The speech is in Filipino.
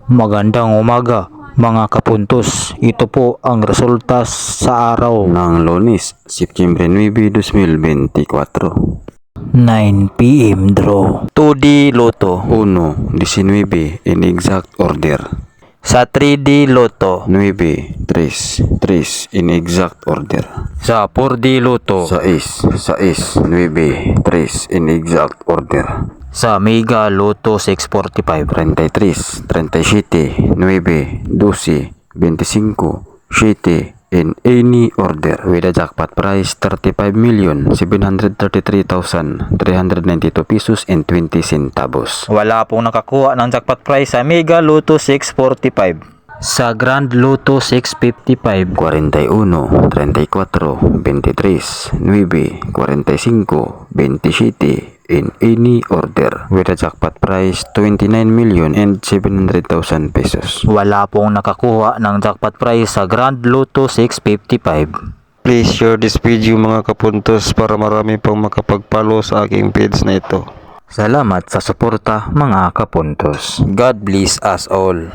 Magandang umaga mga kapuntos. Ito po ang resulta sa araw ng Lunes, September 9, 2024. 9 PM draw. 2D Lotto 1, 19 in exact order. sa 3D Lotto, 9, 3, 3 in exact order. sa 4D Lotto, 6, 6, 9, 3 in exact order. sa Mega Lotto 645, 33, 37, 9, 12, 25, 7 in any order with a jackpot price 35,733,392 pesos and 20 centavos. Wala pong nakakuha ng jackpot prize sa Mega Lotto 645. Sa Grand Lotto 655, 41, 34, 23, 9, 45, 27 in any order with a jackpot price 29,700,000 pesos. wala pong nakakuha ng jackpot prize sa Grand Lotto 655. Please share this video mga kapuntos para marami pang makapag-follow sa aking page na ito. Salamat sa suporta mga kapuntos. God bless us all.